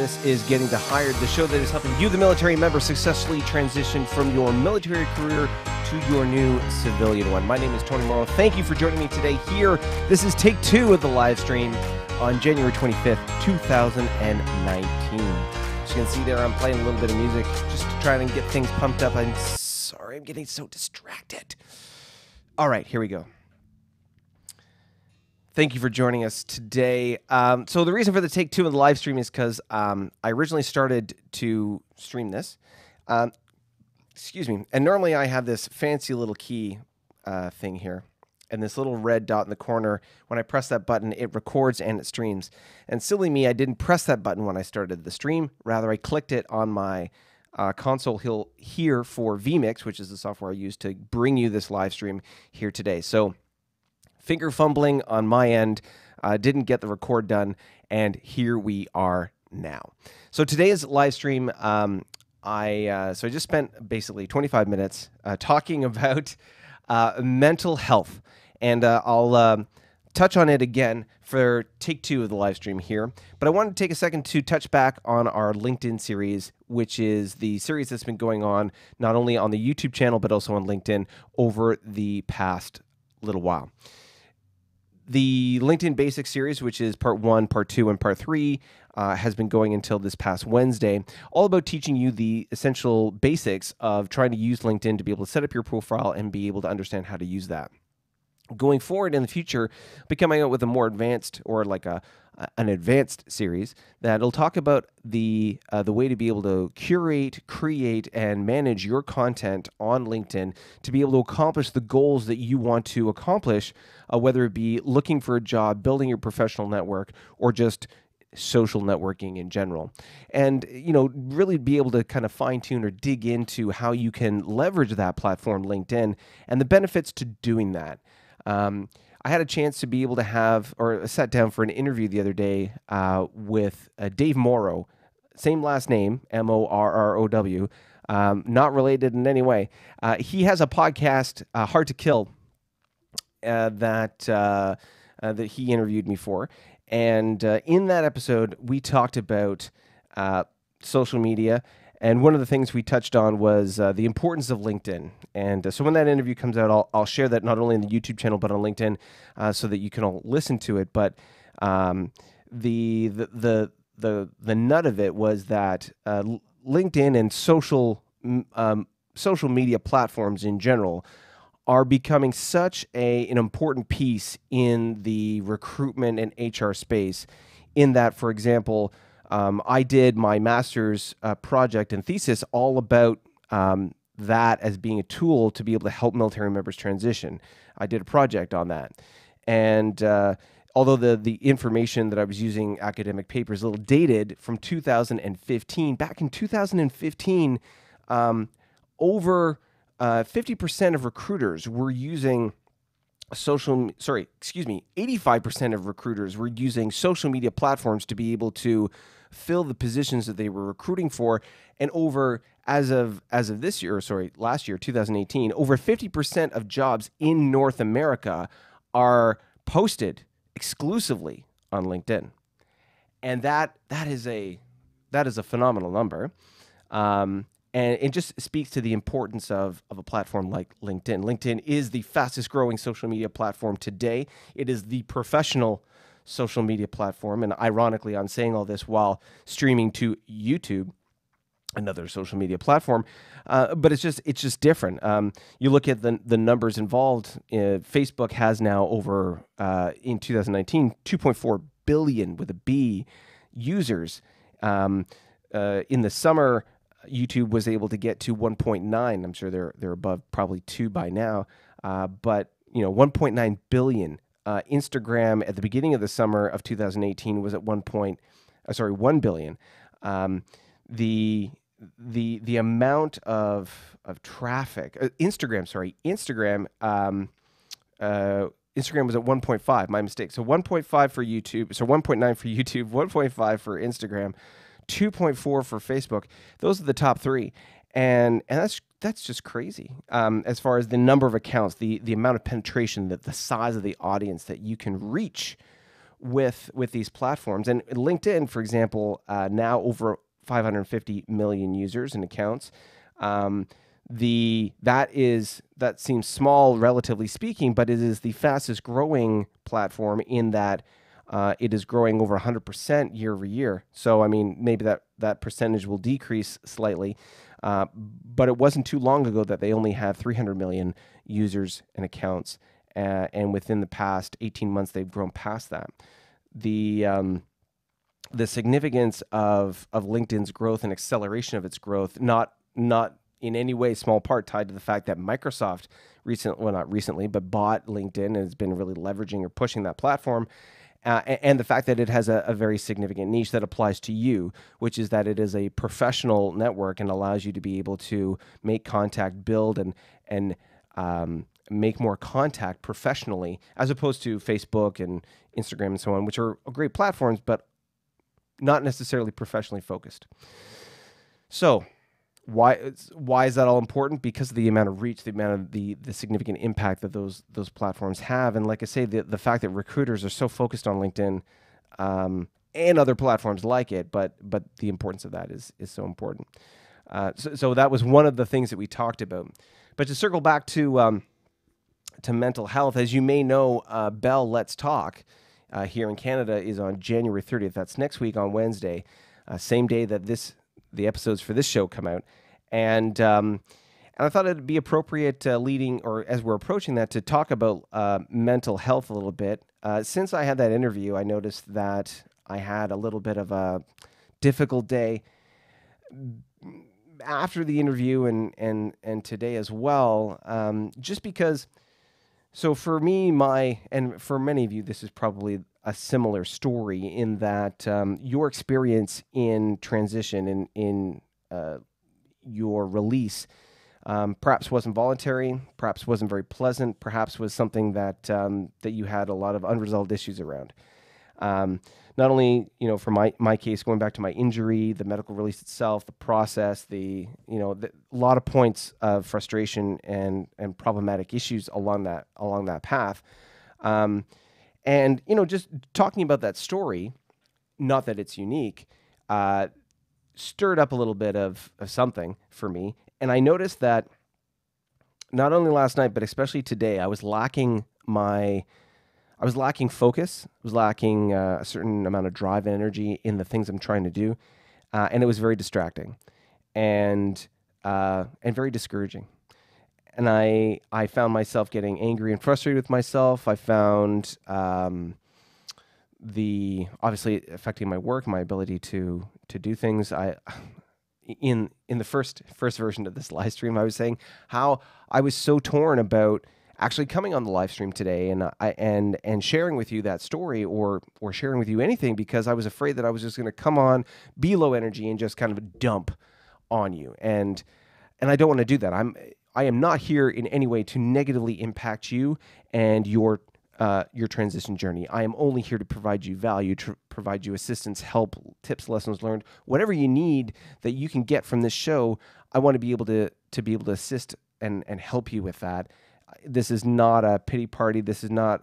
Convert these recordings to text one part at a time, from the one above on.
This is Getting to Hired, the show that is helping you, the military member, successfully transition from your military career to your new civilian one. My name is Tony Morrow. Thank you for joining me today here. This is take 2 of the live stream on January 25th, 2019. As you can see there, I'm playing a little bit of music just to try and get things pumped up. I'm sorry, I'm getting so distracted. All right, here we go. Thank you for joining us today. So the reason for the take 2 of the live stream is because I originally started to stream this. Excuse me. And normally I have this fancy little key thing here. And this little red dot in the corner, when I press that button, it records and it streams. And silly me, I didn't press that button when I started the stream. Rather, I clicked it on my console here for vMix, which is the software I use to bring you this live stream here today. So finger fumbling on my end, didn't get the record done, and here we are now. So today's live stream, I just spent basically 25 minutes talking about mental health, and I'll touch on it again for take 2 of the live stream here. But I wanted to take a second to touch back on our LinkedIn series, which is the series that's been going on not only on the YouTube channel, but also on LinkedIn over the past little while. The LinkedIn Basics series, which is part 1, part 2, and part 3, has been going until this past Wednesday, all about teaching you the essential basics of trying to use LinkedIn to be able to set up your profile and be able to understand how to use that. Going forward in the future, I'll be coming out with a more advanced, or like an advanced series that'll talk about the way to be able to curate, create, and manage your content on LinkedIn to be able to accomplish the goals that you want to accomplish, whether it be looking for a job, building your professional network, or just social networking in general. And, you know, really be able to kind of fine tune or dig into how you can leverage that platform, LinkedIn, and the benefits to doing that. I had a chance to be able to have, or sat down for an interview the other day with Dave Morrow, same last name, Morrow, not related in any way. He has a podcast, Hard to Kill, that he interviewed me for. And in that episode, we talked about social media. And one of the things we touched on was the importance of LinkedIn. And so when that interview comes out, I'll share that not only in the YouTube channel, but on LinkedIn so that you can all listen to it. But the nut of it was that LinkedIn and social media platforms in general are becoming such an important piece in the recruitment and HR space, in that, for example, I did my master's project and thesis all about that as being a tool to be able to help military members transition. I did a project on that. And although the information that I was using, academic papers, a little dated from 2015, back in 2015, over 50% of recruiters were using 85% of recruiters were using social media platforms to be able to fill the positions that they were recruiting for. And as of this year, last year, 2018, over 50% of jobs in North America are posted exclusively on LinkedIn. And that is a phenomenal number. And it just speaks to the importance of a platform like LinkedIn. LinkedIn is the fastest growing social media platform today. It is the professional social media platform. And ironically, I'm saying all this while streaming to YouTube, another social media platform. But it's just different. You look at the numbers involved. Facebook has now over, in 2019, 2.4 billion with a B users. In the summer, YouTube was able to get to 1.9. I'm sure they're above probably 2 by now. But 1.9 billion. Instagram at the beginning of the summer of 2018 was at 1 billion. The amount of traffic, Instagram was at 1.5. My mistake. So 1.5 for YouTube. So 1.9 for YouTube. 1.5 for Instagram. 2.4 for Facebook. Those are the top 3, and that's just crazy. As far as the number of accounts, the amount of penetration, the size of the audience that you can reach with these platforms. And LinkedIn, for example, now over 550 million users and accounts. That seems small, relatively speaking, but it is the fastest growing platform in that it is growing over 100% year over year. So, I mean, maybe that percentage will decrease slightly, but it wasn't too long ago that they only had 300 million users and accounts, and within the past 18 months, they've grown past that. The significance of LinkedIn's growth and acceleration of its growth, not in any way small part tied to the fact that Microsoft not recently, but bought LinkedIn and has been really leveraging or pushing that platform. And the fact that it has a very significant niche that applies to you, which is that it is a professional network and allows you to be able to make contact, build, and make more contact professionally, as opposed to Facebook and Instagram and so on, which are great platforms, but not necessarily professionally focused. So why is that all important? Because of the amount of reach, the amount of the significant impact that those platforms have. And like I say, the fact that recruiters are so focused on LinkedIn and other platforms like it, but the importance of that is so important. So that was one of the things that we talked about. But to circle back to mental health, as you may know, Bell Let's Talk here in Canada is on January 30th. That's next week on Wednesday, same day that the episodes for this show come out. And I thought it'd be appropriate leading, or as we're approaching that, to talk about mental health a little bit. Since I had that interview, I noticed that I had a little bit of a difficult day after the interview and today as well, just because. So for me, and for many of you, this is probably a similar story in that your experience in transition, in your release, perhaps wasn't voluntary, perhaps wasn't very pleasant, perhaps was something that you had a lot of unresolved issues around. Not only, for my case, going back to my injury, the medical release itself, the process, a lot of points of frustration and problematic issues along that path. And, just talking about that story, not that it's unique, stirred up a little bit of something for me. And I noticed that not only last night, but especially today, I was lacking focus. I was lacking a certain amount of drive and energy in the things I'm trying to do. And it was very distracting and very discouraging. And I found myself getting angry and frustrated with myself. I found obviously affecting my work, my ability to do things. In the first version of this live stream, I was saying how I was so torn about actually coming on the live stream today and sharing with you that story or sharing with you anything, because I was afraid that I was just going to come on, be low energy, and just kind of dump on you. And I don't want to do that. I am not here in any way to negatively impact you and your transition journey. I am only here to provide you value, to provide you assistance, help, tips, lessons learned, whatever you need that you can get from this show. I want to be able to assist and help you with that. This is not a pity party. This is not,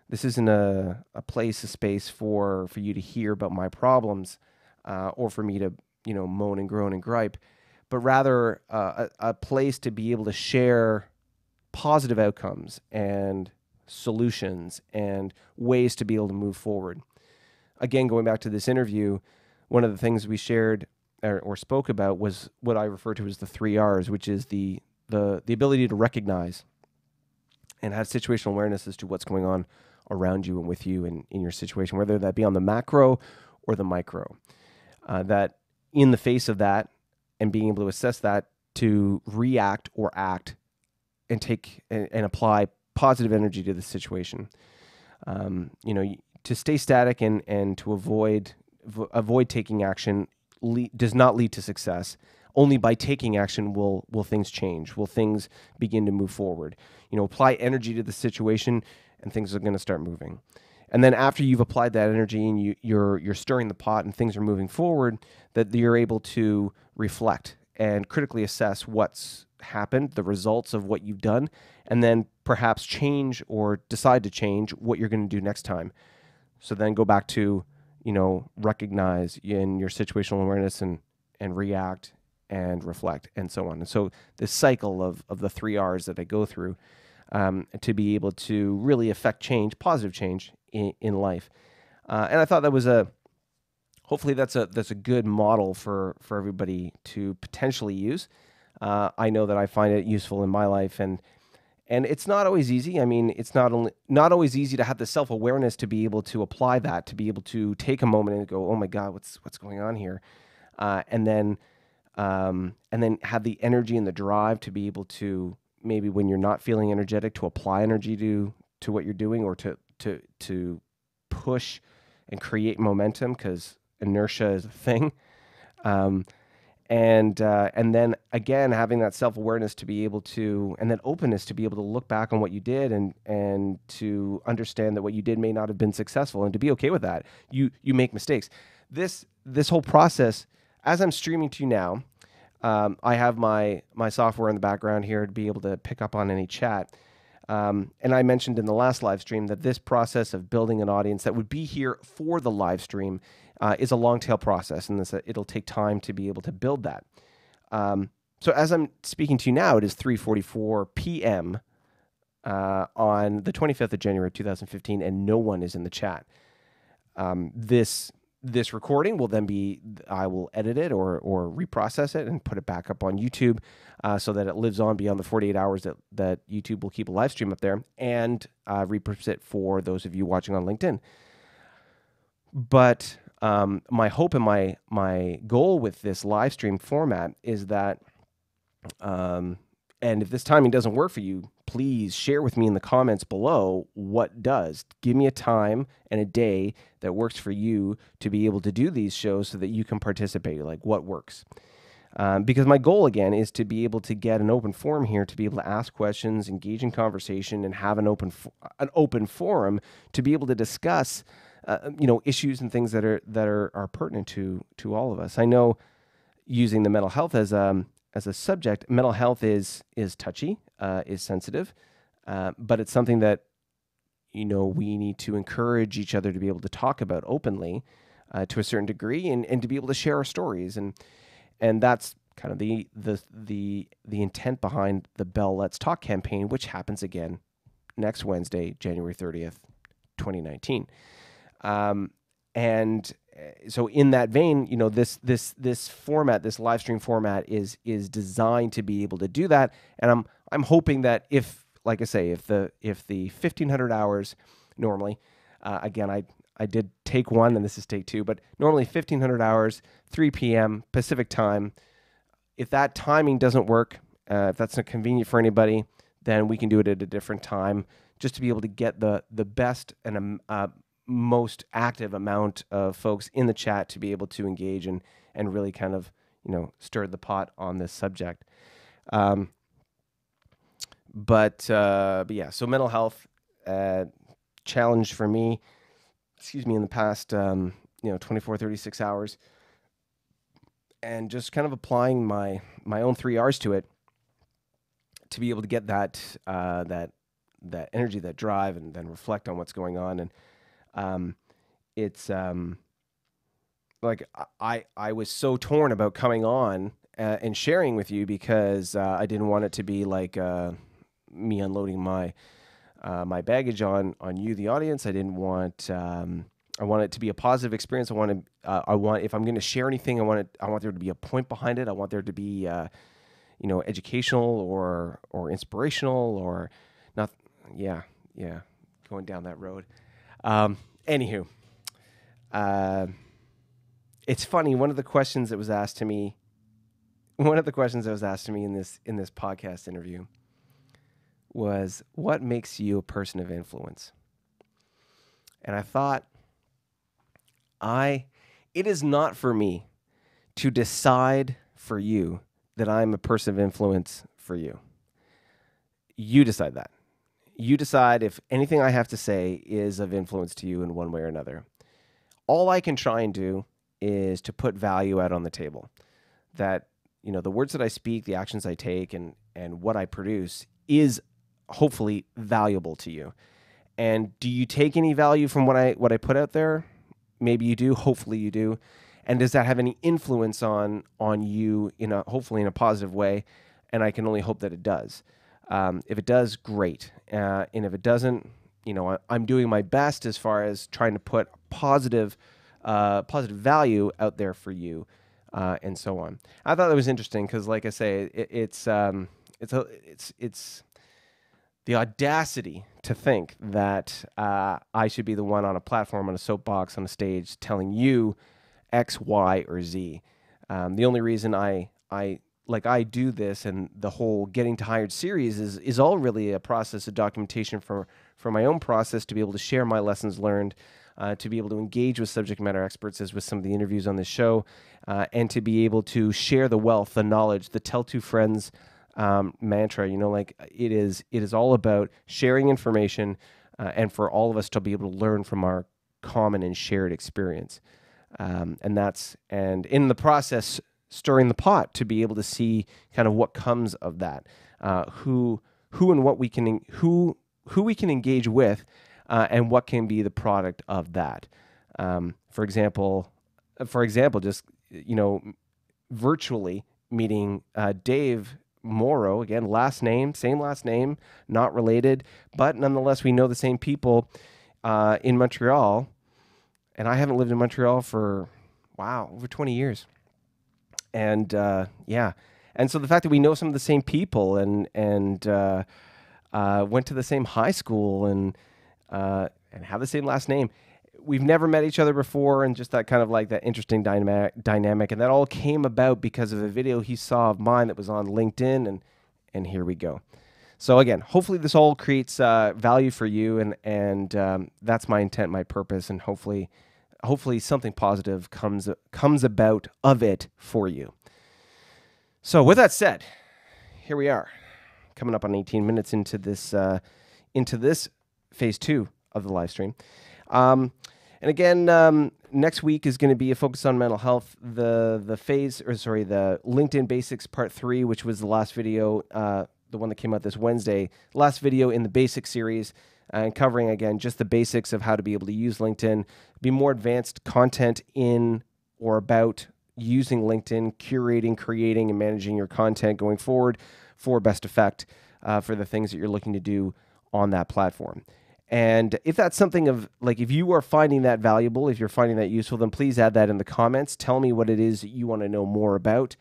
this isn't a place, a space for you to hear about my problems or for me to, moan and groan and gripe, but rather a place to be able to share positive outcomes and solutions and ways to be able to move forward. Again, going back to this interview, one of the things we shared or spoke about was what I refer to as the 3 R's, which is the ability to recognize and have situational awareness as to what's going on around you and with you and in your situation, whether that be on the macro or the micro. That in the face of that and being able to assess that, to react or act and take and apply positive energy to the situation. To stay static and to avoid taking action does not lead to success. Only by taking action will things change. Will things begin to move forward? Apply energy to the situation, and things are going to start moving. And then after you've applied that energy and you're stirring the pot and things are moving forward, that you're able to reflect and critically assess what's happened, the results of what you've done, and then perhaps change or decide to change what you're going to do next time. So then go back to, recognize in your situational awareness and react and reflect and so on. And so this cycle of the 3 R's that I go through to be able to really affect change, positive change in life. And I thought that was hopefully that's a good model for everybody to potentially use. I know that I find it useful in my life, and it's not always easy. I mean, it's not always easy to have the self-awareness to be able to apply that, to be able to take a moment and go, oh my God, what's going on here? And then have the energy and the drive to be able to, maybe when you're not feeling energetic, to apply energy to what you're doing, or to push and create momentum, because inertia is a thing. And then again, having that self-awareness to be able to, and then openness to be able to look back on what you did and to understand that what you did may not have been successful, and to be okay with that. You make mistakes. This whole process, as I'm streaming to you now, I have my software in the background here to be able to pick up on any chat. And I mentioned in the last live stream that this process of building an audience that would be here for the live stream is a long tail process, and it'll take time to be able to build that. So as I'm speaking to you now, it is 3:44 p.m. On the 25th of January 2015, and no one is in the chat. This recording will then I will edit it or reprocess it and put it back up on YouTube so that it lives on beyond the 48 hours that YouTube will keep a live stream up there, and repurpose it for those of you watching on LinkedIn. But my hope and my goal with this live stream format is that, and if this timing doesn't work for you, please share with me in the comments below what does. Give me a time and a day that works for you to be able to do these shows so that you can participate, like what works. Because my goal, again, is to be able to get an open forum here, to be able to ask questions, engage in conversation, and have an open forum to be able to discuss issues and things that are pertinent to all of us. I know, using the mental health as a subject, mental health is touchy, is sensitive, but it's something that we need to encourage each other to be able to talk about openly to a certain degree, and to be able to share our stories, and that's kind of the intent behind the Bell Let's Talk campaign, which happens again next Wednesday, January 30th, 2019. And so in that vein, this format, this live stream format is designed to be able to do that. And I'm hoping that if the 1,500 hours normally, again, I did take one and this is take two, but normally 1,500 hours, 3 p.m. Pacific time. If that timing doesn't work, if that's not convenient for anybody, then we can do it at a different time, just to be able to get the best and most active amount of folks in the chat to be able to engage and really kind of stir the pot on this subject. But yeah, so mental health challenge for me, in the past 24, 36 hours, and just kind of applying my own 3 R's to it to be able to get that energy, that drive, and then reflect on what's going on. And it's like I was so torn about coming on and sharing with you, because I didn't want it to be like me unloading my baggage on you, the audience. I didn't want I want it to be a positive experience. I want if I'm going to share anything, I want there to be a point behind it. I want there to be educational or inspirational or not. Yeah, going down that road. Anywho, it's funny. One of the questions that was asked to me in this podcast interview was, what makes you a person of influence? And I thought, it is not for me to decide for you that I'm a person of influence for you. You decide that. You decide if anything I have to say is of influence to you in one way or another. All I can try and do is to put value out on the table. That, the words that I speak, the actions I take, and what I produce is hopefully valuable to you. And do you take any value from what I put out there? Maybe you do. Hopefully you do. And does that have any influence on you hopefully in a positive way? And I can only hope that it does. If it does, great. And if it doesn't, I'm doing my best as far as trying to put positive value out there for you, and so on. I thought that was interesting because, like I say, it's the audacity to think that I should be the one on a platform, on a soapbox, on a stage, telling you X, Y, or Z. The only reason I do this, and the whole Getting to Hired series is all really a process of documentation for my own process, to be able to share my lessons learned, to be able to engage with subject matter experts, as with some of the interviews on this show, and to be able to share the wealth, the knowledge, the tell two friends mantra. It is all about sharing information, and for all of us to be able to learn from our common and shared experience. And in the process, stirring the pot to be able to see kind of what comes of that, who and what we can who we can engage with, and what can be the product of that. For example, just virtually meeting Dave Morrow, again, same last name, not related, but nonetheless we know the same people in Montreal. And I haven't lived in Montreal for, over 20 years. And and so the fact that we know some of the same people and went to the same high school and have the same last name, we've never met each other before, and just that kind of like that interesting dynamic, and that all came about because of a video he saw of mine that was on LinkedIn, and here we go. So again, hopefully this all creates value for you, and that's my intent, my purpose, and hopefully something positive comes about of it for you. So with that said, here we are, coming up on 18 minutes into this phase 2 of the live stream. And again, next week is going to be a focus on mental health. The LinkedIn Basics Part 3, which was the last video, the one that came out this Wednesday, last video in the Basics series, and covering, again, just the basics of how to be able to use LinkedIn, be more advanced content in or about using LinkedIn, curating, creating, and managing your content going forward for best effect for the things that you're looking to do on that platform. And if that's something if you are finding that valuable, if you're finding that useful, then please add that in the comments. Tell me what it is that you want to know more about.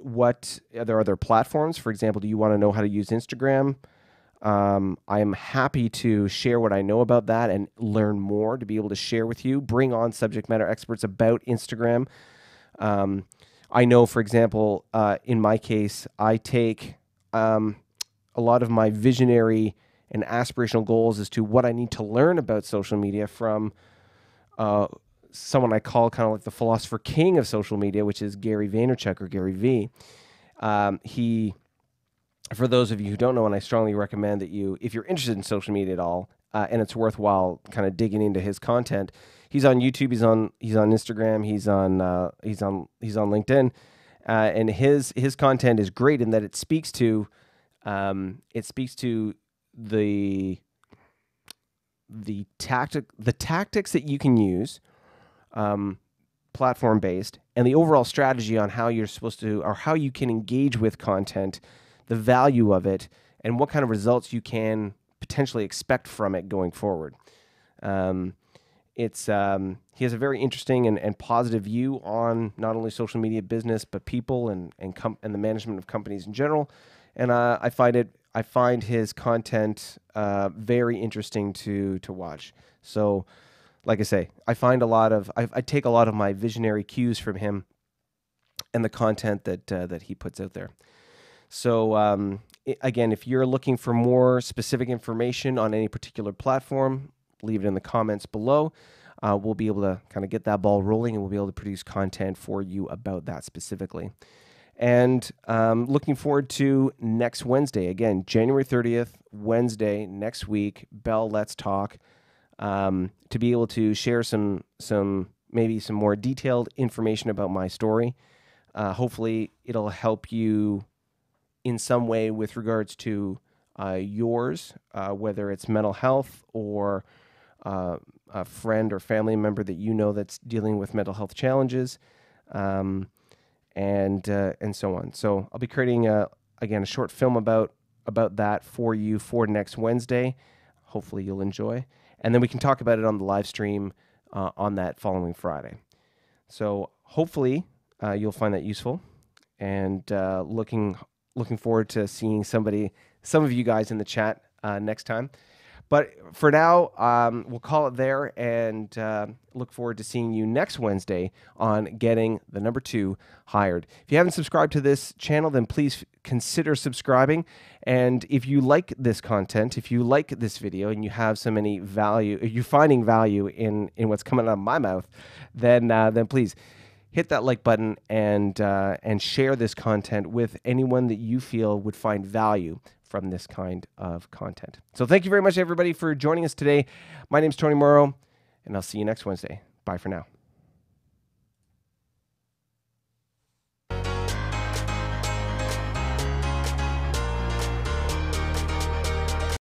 What are there other platforms? For example, do you want to know how to use Instagram? I am happy to share what I know about that and learn more, to be able to share with you, bring on subject matter experts about Instagram. I know, for example, in my case, I take a lot of my visionary and aspirational goals as to what I need to learn about social media from someone I call kind of like the philosopher king of social media, which is Gary Vaynerchuk, or Gary V. He, for those of you who don't know, and I strongly recommend that you, if you're interested in social media at all, and it's worthwhile kind of digging into his content. He's on YouTube, he's on Instagram, he's on LinkedIn, and his content is great in that it speaks to the tactics that you can use, platform based, and the overall strategy on how you're supposed to, or how you can engage with content, the value of it, and what kind of results you can potentially expect from it going forward. He has a very interesting and positive view on not only social media business, but people and the management of companies in general. And I find his content very interesting to watch. So, like I say, I take a lot of my visionary cues from him and the content that he puts out there. So again, if you're looking for more specific information on any particular platform, leave it in the comments below. We'll be able to kind of get that ball rolling, and we'll be able to produce content for you about that specifically. And looking forward to next Wednesday. Again, January 30th, Wednesday, next week, Bell Let's Talk, to be able to share some maybe some more detailed information about my story. Hopefully, it'll help you in some way with regards to yours, whether it's mental health or a friend or family member that you know that's dealing with mental health challenges, and so on. So I'll be creating again a short film about that for you for next Wednesday. Hopefully you'll enjoy, and then we can talk about it on the live stream on that following Friday. So hopefully you'll find that useful, and looking forward to seeing some of you guys in the chat next time. But for now, we'll call it there, and look forward to seeing you next Wednesday on getting the number 2 hired. If you haven't subscribed to this channel, then please consider subscribing. And if you like this content, if you like this video, and you have you're finding value in what's coming out of my mouth, then please hit that like button and share this content with anyone that you feel would find value from this kind of content. So thank you very much, everybody, for joining us today. My name is Tony Morrow, and I'll see you next Wednesday. Bye for now.